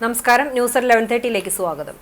നമസ്കാരം, ന്യൂസ് 11:30 സ്വാഗതം.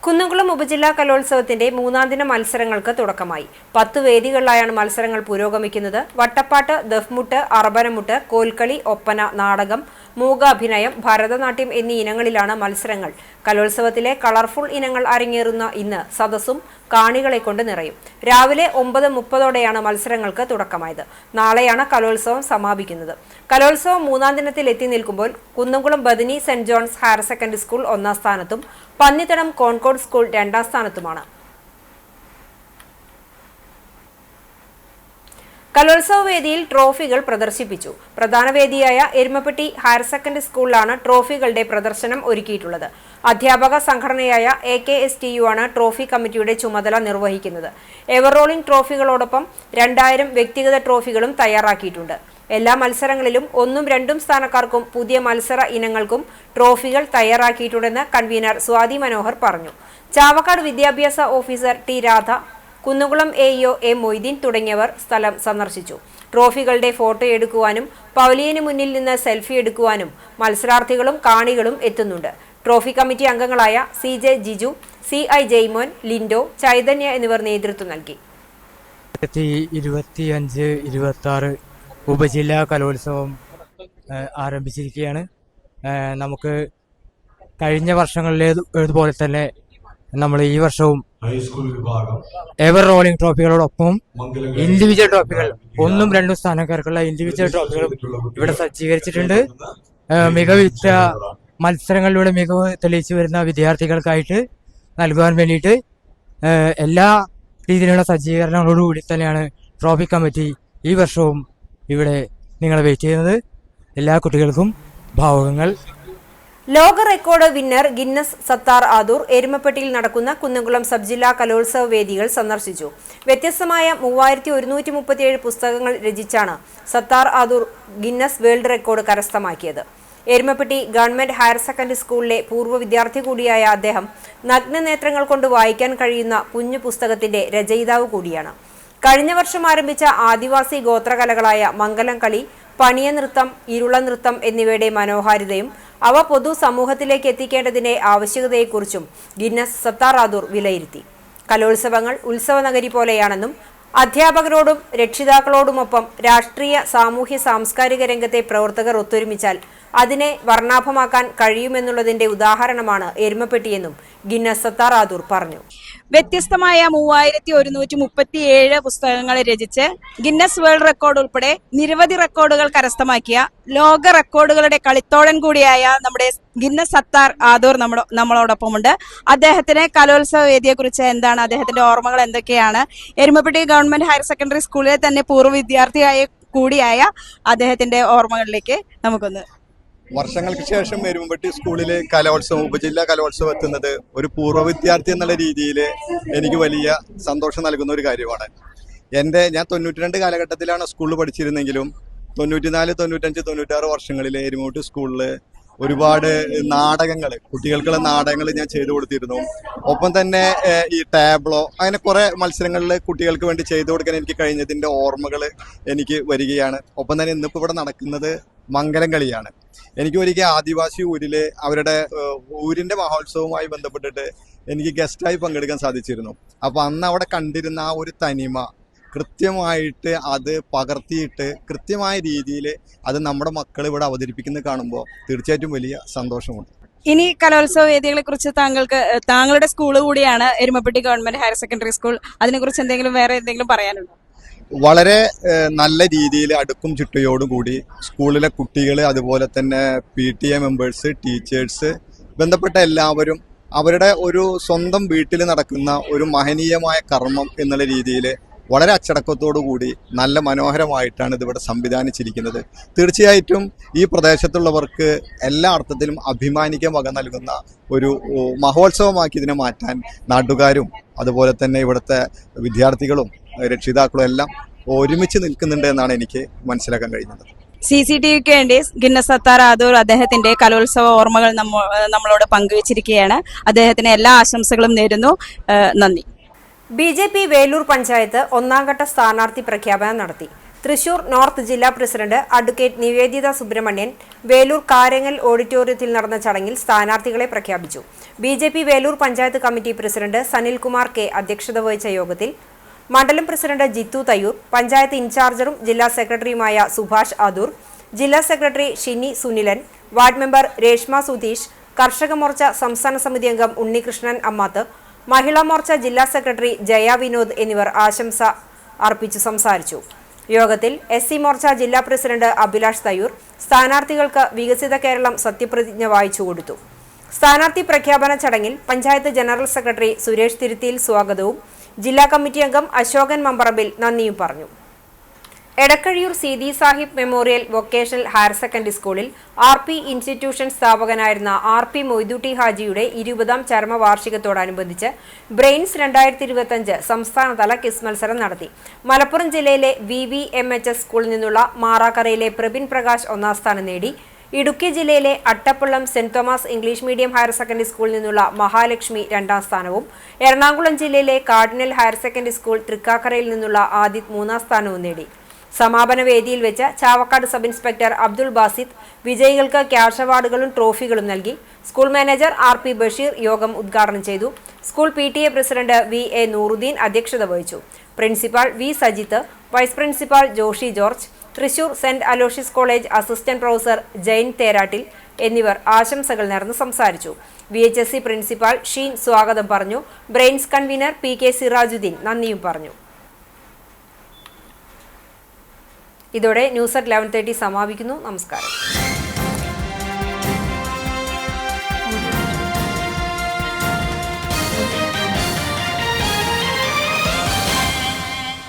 കുന്നംകുളം ഉപജില്ലാ കലോത്സവത്തിന്റെ മൂന്നാം ദിന മത്സരങ്ങൾക്ക് തുടക്കമായി. 10 വേദികളിലായാണ് മത്സരങ്ങൾ പുരോഗമിക്കുന്നത്. വട്ടപ്പാട്ട്, ദഫ്മുട്ട്, അറബനമുട്ട്, കോൽക്കളി, ഒപ്പന, നാടകം, മൂകാഭിനയം, ഭരതനാട്യം എന്നീ ഇനങ്ങളിലാണ് മത്സരങ്ങൾ. കലോത്സവത്തിലെ കളർഫുൾ ഇനങ്ങൾ അരങ്ങേറുന്ന ഇന്ന് സദസ്സും കാണികളെ കൊണ്ട് നിറയും. രാവിലെ 9:30ഓടെയാണ് മത്സരങ്ങൾക്ക് തുടക്കമായത്. നാളെയാണ് കലോത്സവം സമാപിക്കുന്നത്. കലോത്സവം മൂന്നാം ദിനത്തിൽ എത്തി നിൽക്കുമ്പോൾ Kunnamkulam Bethany saint John's higher secondary school 1ാം സ്ഥാനത്തും പന്നിത്തടം കോൺകോർഡ് സ്കൂൾ 2ാം സ്ഥാനത്തുമാണ്. കലോത്സവ വേദിയിൽ ട്രോഫികൾ പ്രദർശിപ്പിച്ചു. പ്രധാന വേദിയായ എരുമപ്പെട്ടി ഹയർ സെക്കൻഡറി സ്കൂളിലാണ് ട്രോഫികളുടെ പ്രദർശനം ഒരുക്കിയിട്ടുള്ളത്. അധ്യാപക സംഘടനയായ AKSTU ആണ് ട്രോഫി കമ്മിറ്റിയുടെ ചുമതല നിർവഹിക്കുന്നത്. എവർ റോളിംഗ് ട്രോഫികളോടൊപ്പം 2000 വ്യക്തിഗത ട്രോഫികളും തയ്യാറാക്കിയിട്ടുണ്ട്. എല്ലാ മത്സരങ്ങളിലും 1ഉം 2ഉം സ്ഥാനക്കാർക്കും പുതിയ മത്സര ഇനങ്ങൾക്കും ട്രോഫികൾ തയ്യാറാക്കിയിട്ടുണ്ടെന്ന് കൺവീനർ സ്വാതി മനോഹർ പറഞ്ഞു. ചാവക്കാട് വിദ്യാഭ്യാസ officer T Radha, Kunnamkulam AEO A Moideen തുടങ്ങിയവർ സ്ഥലം സന്ദർശിച്ചു. ട്രോഫികളുടെ ഫോട്ടോ എടുക്കുവാനും പവലിയന് മുന്നിൽ നിന്ന് സെൽഫി എടുക്കുവാനും മത്സരാർത്ഥികളും കാണികളും എത്തുന്നുണ്ട്. ട്രോഫി കമ്മിറ്റി അംഗങ്ങളായ CJ ജിജു, CI ജയ്മോൻ, ലിൻഡോ, ചൈതന്യ എന്നിവർ നേതൃത്വം നൽകി. 2025-26 ഉപജില്ലാ കലോത്സവം ആരംഭിച്ചിരിക്കുകയാണ്. നമുക്ക് കഴിഞ്ഞ വർഷങ്ങളിലേതുപോലെ തന്നെ നമ്മൾ ഈ വർഷവും എവർ റോളിംഗ് ട്രോഫികളോടൊപ്പം ഇൻഡിവിജ്വൽ ട്രോഫികൾ 1ഉം 2ഉം സ്ഥാനക്കാർക്കുള്ള ഇൻഡിവിജ്വൽ ട്രോഫികളും ഇവിടെ സജ്ജീകരിച്ചിട്ടുണ്ട്. മികവുറ്റ മത്സരങ്ങളിലൂടെ മികവ് തെളിയിച്ചു വരുന്ന വിദ്യാർത്ഥികൾക്കായിട്ട് നൽകുവാൻ വേണ്ടിയിട്ട് എല്ലാ രീതിയിലുള്ള സജ്ജീകരണങ്ങളോടുകൂടി തന്നെയാണ് ട്രോഫി കമ്മിറ്റി ഈ വർഷവും ഇവിടെ നിങ്ങളെ വെയിറ്റ് ചെയ്യുന്നത്. എല്ലാ കുട്ടികൾക്കും ഭാവുകങ്ങൾ. ലോക record winner Guinness Sathar Adoor എരുമപ്പെട്ടിയിൽ നടക്കുന്ന കുന്നംകുളം സബ് ജില്ലാ കലോത്സവ വേദികൾ സന്ദർശിച്ചു. വ്യത്യസ്തമായ 3137 പുസ്തകങ്ങൾ രചിച്ചാണ് Sathar Adoor Guinness world record കരസ്ഥമാക്കിയത്. എരുമപ്പെട്ടി ഗവൺമെന്റ് ഹയർ സെക്കൻഡറി സ്കൂളിലെ പൂർവ്വ വിദ്യാർത്ഥി കൂടിയായ അദ്ദേഹം നഗ്നനേത്രങ്ങൾ കൊണ്ട് വായിക്കാൻ കഴിയുന്ന കുഞ്ഞു പുസ്തകത്തിന്റെ രചയിതാവ് കൂടിയാണ്. കഴിഞ്ഞ വർഷം ആരംഭിച്ച ആദിവാസി ഗോത്രകലകളായ മംഗലം കളി, പണിയ നൃത്തം, ഇരുള നൃത്തം എന്നിവയുടെ മനോഹാരിതയും അവ പൊതു സമൂഹത്തിലേക്ക് എത്തിക്കേണ്ടതിന്റെ ആവശ്യകതയെക്കുറിച്ചും ഗിന്നസ് സത്താർ ആദൂർ വിലയിരുത്തി. കലോത്സവങ്ങൾ ഉത്സവ നഗരി പോലെയാണെന്നും അധ്യാപകരോടും രക്ഷിതാക്കളോടുമൊപ്പം രാഷ്ട്രീയ, സാമൂഹ്യ, സാംസ്കാരിക രംഗത്തെ പ്രവർത്തകർ ഒത്തൊരുമിച്ചാൽ അതിനെ വർണ്ണാഭമാക്കാൻ കഴിയുമെന്നുള്ളതിന്റെ ഉദാഹരണമാണ് എരുമപ്പെട്ടിയെന്നും ഗിന്നസ് സത്താർ ആദൂർ പറഞ്ഞു. വ്യത്യസ്തമായ 3137 പുസ്തകങ്ങൾ രചിച്ച് ഗിന്നസ് വേൾഡ് റെക്കോർഡ് ഉൾപ്പെടെ നിരവധി റെക്കോർഡുകൾ കരസ്ഥമാക്കിയ ലോക റെക്കോർഡുകളുടെ കളിത്തോഴൻ കൂടിയായ നമ്മുടെ ഗിന്നസ് സത്താർ ആദൂർ നമ്മളോടൊപ്പമുണ്ട്. അദ്ദേഹത്തിന് കലോത്സവ വേദിയെക്കുറിച്ച് എന്താണ്, അദ്ദേഹത്തിന്റെ ഓർമ്മകൾ എന്തൊക്കെയാണ്, എരുമപ്പെട്ടി ഗവൺമെന്റ് ഹയർ സെക്കൻഡറി സ്കൂളിലെ തന്നെ പൂർവ്വ വിദ്യാർത്ഥിയായ കൂടിയായ അദ്ദേഹത്തിന്റെ ഓർമ്മകളിലേക്ക് നമുക്കൊന്ന്. വർഷങ്ങൾക്ക് ശേഷം എരുമപ്പെട്ടി സ്കൂളിലെ കലോത്സവം, ഉപജില്ലാ കലോത്സവം എത്തുന്നത് ഒരു പൂർവ്വ വിദ്യാർത്ഥി എന്നുള്ള രീതിയിൽ എനിക്ക് വലിയ സന്തോഷം നൽകുന്ന ഒരു കാര്യമാണ്. ഞാൻ 92 കാലഘട്ടത്തിലാണ് സ്കൂളിൽ പഠിച്ചിരുന്നെങ്കിലും 94, 95, 96 വർഷങ്ങളിൽ എരുമപ്പെട്ടി സ്കൂളിൽ ഒരുപാട് നാടകങ്ങൾ, കുട്ടികൾക്കുള്ള നാടകങ്ങൾ ഞാൻ ചെയ്തു കൊടുത്തിരുന്നു. ഒപ്പം തന്നെ ഈ ടാബ്ലോ, അങ്ങനെ കുറെ മത്സരങ്ങളിൽ കുട്ടികൾക്ക് വേണ്ടി ചെയ്തു കൊടുക്കാൻ എനിക്ക് കഴിഞ്ഞതിന്റെ ഓർമ്മകൾ എനിക്ക് വരികയാണ്. ഒപ്പം തന്നെ ഇന്നിപ്പോൾ ഇവിടെ നടക്കുന്നത് മംഗലം കളിയാണ്. എനിക്ക് ഒരിക്കൽ ആദിവാസി ഊരിലെ അവരുടെ ഊരിന്റെ മഹോത്സവവുമായി ബന്ധപ്പെട്ടിട്ട് എനിക്ക് ഗസ്റ്റായി പങ്കെടുക്കാൻ സാധിച്ചിരുന്നു. അപ്പൊ അന്ന് അവിടെ കണ്ടിരുന്ന ആ ഒരു തനിമ കൃത്യമായിട്ട് അത് പകർത്തിയിട്ട് കൃത്യമായ രീതിയിൽ അത് നമ്മുടെ മക്കൾ ഇവിടെ അവതരിപ്പിക്കുന്നത് കാണുമ്പോൾ തീർച്ചയായിട്ടും വലിയ സന്തോഷമുണ്ട്. ഇനി കലോത്സവ വേദികളെ കുറിച്ച് താങ്കളുടെ സ്കൂൾ കൂടിയാണ് Erumapetty government higher secondary school, അതിനെക്കുറിച്ച് വേറെ എന്തെങ്കിലും പറയാനുണ്ടോ? വളരെ നല്ല രീതിയിൽ അടുക്കും ചിട്ടയോടും കൂടി സ്കൂളിലെ കുട്ടികൾ, അതുപോലെ തന്നെ PTA മെമ്പേഴ്സ്, ടീച്ചേഴ്സ്, ബന്ധപ്പെട്ട എല്ലാവരും അവരുടെ ഒരു സ്വന്തം വീട്ടിൽ നടക്കുന്ന ഒരു മഹനീയമായ കർമ്മം എന്നുള്ള രീതിയിൽ വളരെ അച്ചടക്കത്തോടു കൂടി നല്ല മനോഹരമായിട്ടാണ് ഇതിവിടെ സംവിധാനിച്ചിരിക്കുന്നത്. തീർച്ചയായിട്ടും ഈ പ്രദേശത്തുള്ളവർക്ക് എല്ലാ അർത്ഥത്തിലും അഭിമാനിക്കാൻ വക നൽകുന്ന ഒരു മഹോത്സവമാക്കി ഇതിനെ മാറ്റാൻ നാട്ടുകാരും അതുപോലെ തന്നെ ഇവിടുത്തെ വിദ്യാർത്ഥികളും രക്ഷിതാക്കളും എല്ലാം ഒരുമിച്ച് നിൽക്കുന്നുണ്ട് എന്നാണ് എനിക്ക് മനസ്സിലാക്കാൻ കഴിയുന്നത്. CCTVക്ക് വേണ്ടി ഗിന്നസ് സത്താർ ആദൂർ അദ്ദേഹത്തിന്റെ കലോത്സവ ഓർമ്മകൾ നമ്മളോട് പങ്കുവച്ചിരിക്കുകയാണ്. അദ്ദേഹത്തിന് എല്ലാ ആശംസകളും നേരുന്നു. നന്ദി. BJP വേലൂർ പഞ്ചായത്ത് 1ാം ഘട്ട സ്ഥാനാർത്ഥി പ്രഖ്യാപനം നടത്തി. തൃശൂർ നോർത്ത് ജില്ലാ പ്രസിഡന്റ് അഡ്വക്കേറ്റ് നിവേദിത സുബ്രഹ്മണ്യൻ വേലൂർ കാരങ്ങൽ ഓഡിറ്റോറിയത്തിൽ നടന്ന ചടങ്ങിൽ സ്ഥാനാർത്ഥികളെ പ്രഖ്യാപിച്ചു. BJP. Velur panchayat committee president Sanilkumar K അധ്യക്ഷത വഹിച്ച യോഗത്തിൽ മണ്ഡലം പ്രസിഡന്റ് ജിത്തു തയ്യൂർ, പഞ്ചായത്ത് ഇൻചാർജറും ജില്ലാ സെക്രട്ടറിയുമായ സുഭാഷ് ആദൂർ, ജില്ലാ secretary Shini Sunilan, ward member Reshma Sudheesh, കർഷക മോർച്ച സംസ്ഥാന സമിതി അംഗം ഉണ്ണികൃഷ്ണൻ അമ്മാത്ത്, മഹിളാ മോർച്ച ജില്ലാ സെക്രട്ടറി ജയ വിനോദ് എന്നിവർ ആശംസ അർപ്പിച്ചു സംസാരിച്ചു. യോഗത്തിൽ എസ്.സി. മോർച്ച ജില്ലാ പ്രസിഡന്റ് അഭിലാഷ് തയ്യൂർ സ്ഥാനാർത്ഥികൾക്ക് വികസിത കേരളം സത്യപ്രതിജ്ഞ വായിച്ചു കൊടുത്തു. സ്ഥാനാർത്ഥി പ്രഖ്യാപന ചടങ്ങിൽ പഞ്ചായത്ത് ജനറൽ സെക്രട്ടറി സുരേഷ് തിരുത്തിയിൽ സ്വാഗതവും ജില്ലാ കമ്മിറ്റി അംഗം അശോകൻ മമ്പറമ്പിൽ നന്ദിയും പറഞ്ഞു. Edakkazhiyur Seethi Sahib memorial vocational higher secondary സ്കൂളിൽ RP ഇൻസ്റ്റിറ്റ്യൂഷൻ സ്ഥാപകനായിരുന്ന RP മൊയ്തുട്ടി ഹാജിയുടെ 20ാം ചരമവാർഷികത്തോടനുബന്ധിച്ച് ബ്രെയിൻസ് 2025 സംസ്ഥാനതല ക്വിസ് മത്സരം നടത്തി. മലപ്പുറം ജില്ലയിലെ VVMHS സ്കൂളിൽ നിന്നുള്ള മാറാക്കരയിലെ പ്രബിൻ പ്രകാശ് 1ാം സ്ഥാനം നേടി. ഇടുക്കി ജില്ലയിലെ Attappallam saint Thomas English medium higher secondary സ്കൂളിൽ നിന്നുള്ള മഹാലക്ഷ്മി 2ാം സ്ഥാനവും എറണാകുളം ജില്ലയിലെ കാർഡിനൽ ഹയർ സെക്കൻഡറി സ്കൂൾ തൃക്കാക്കരയിൽ നിന്നുള്ള ആദിത് 3ാം സ്ഥാനവും നേടി. സമാപന വേദിയിൽ വെച്ച് ചാവക്കാട് സബ് ഇൻസ്പെക്ടർ അബ്ദുൾ ബാസിദ് വിജയികൾക്ക് ക്യാഷ് അവാർഡുകളും ട്രോഫികളും നൽകി. സ്കൂൾ മാനേജർ RP ബഷീർ യോഗം ഉദ്ഘാടനം ചെയ്തു. School PTA president VA Nooruddeen അധ്യക്ഷത വഹിച്ചു. Principal V Sajith, vice principal Joshy George, Thrissur saint Aloysius college assistant professor Jayan Therattil എന്നിവർ ആശംസകൾ നേർന്ന് സംസാരിച്ചു. VHSC പ്രിൻസിപ്പാൾ ഷീൻ സ്വാഗതം പറഞ്ഞു. ബ്രെയിൻസ് കൺവീനർ PK സിറാജുദ്ദീൻ നന്ദിയും പറഞ്ഞു. ഇതോടെ ന്യൂസ് അറ്റ് 11:30 സമാപിക്കുന്നു. നമസ്കാരം.